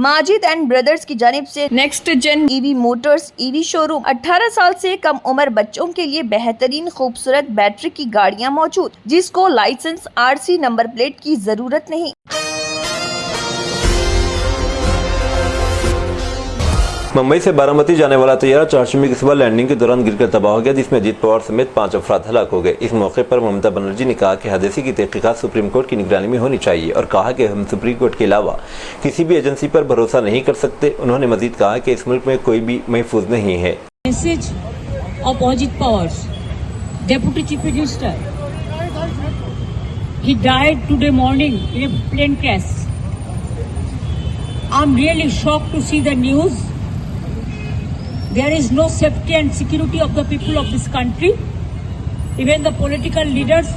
Majid and brothers की जानिब से next gen EV motors EV showroom 18 साल से कम उम्र बच्चों के लिए बेहतरीन खूबसूरत बैटरी की गाड़ियां मौजूद, जिसको लाइसेंस आरसी नंबर प्लेट की जरूरत नहीं। मुंबई से बारामती जाने वाला तैयारा चारशमी की सुबह लैंडिंग के दौरान गिरकर तबाह हो गया, जिसमें अजीत पवार समेत 5 अफराद हलाक हो गए। इस मौके पर ममता बनर्जी ने कहा कि हादसे की तहकीकात सुप्रीम कोर्ट की निगरानी में होनी चाहिए और कहा कि हम सुप्रीम कोर्ट के अलावा किसी भी एजेंसी पर भरोसा नहीं कर सकते। उन्होंने मजीद कहा कि इस मुल्क में कोई भी महफूज नहीं है। Message of Ajit Pawar, Deputy Chief Minister. He died today morning in a plane crash. I'm really shocked to see the news. There is no safety and security of the people of this country. Even the political leaders,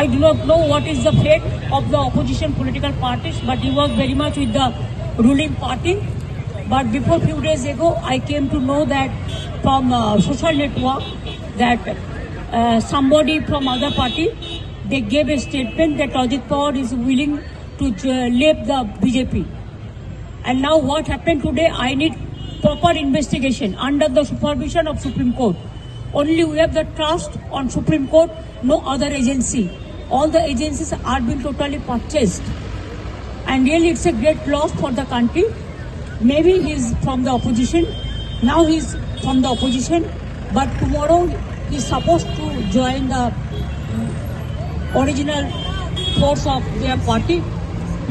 I do not know what is the fate of the opposition political parties, but he was very much with the ruling party. But before few days ago, I came to know that from social network that somebody from other party, they gave a statement that Ajit Pawar is willing to leave the BJP. And now what happened today, I need proper investigation under the supervision of Supreme Court. Only we have the trust on Supreme Court, no other agency. All the agencies are being totally purchased. And really it's a great loss for the country. Maybe he's from the opposition. Now he's from the opposition. But tomorrow he's supposed to join the original force of their party.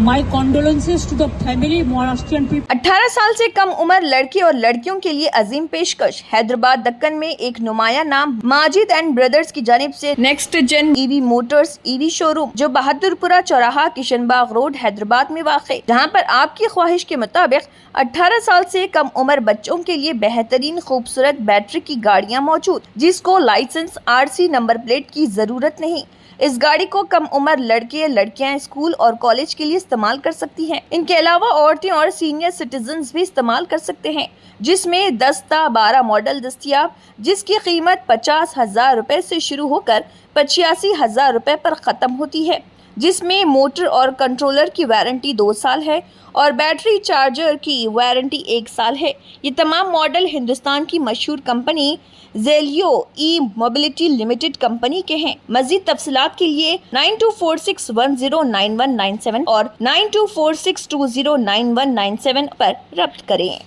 My condolences to the family, Maharashtrian people. 18 साल से कम उम्र लड़के और लड़कियों के लिए अजीम पेशकश। हैदराबाद दक्कन में एक नुमाया नाम माजिद एंड ब्रदर्स की जानिब से next gen EV motors EV showroom, जो बहादुरपुरा चौराहा किशनबाग रोड हैदराबाद में वाक़, जहां पर आपकी ख्वाहिश के मुताबिक 18 साल से कम उम्र बच्चों के लिए बेहतरीन खूबसूरत बैटरी की गाड़ियां मौजूद, जिसको लाइसेंस आरसी नंबर प्लेट की जरूरत नहीं। इस गाड़ी को कम उम्र लड़के लड़कियां स्कूल और कॉलेज के लिए इस्तेमाल कर सकती हैं। इनके अलावा औरतें और सीनियर सिटीजन्स भी इस्तेमाल कर सकते हैं, जिसमें 10-12 मॉडल दस्तियाब, जिसकी कीमत 50,000 रुपए से शुरू होकर 85,000 रुपए पर ख़त्म होती है, जिसमें मोटर और कंट्रोलर की वारंटी 2 साल है और बैटरी चार्जर की वारंटी 1 साल है। ये तमाम मॉडल हिंदुस्तान की मशहूर कंपनी जेलियो ई मोबिलिटी लिमिटेड कंपनी के हैं। मजीद तफसीलात के लिए 9246109197 और 9246209197 पर रब्त करें।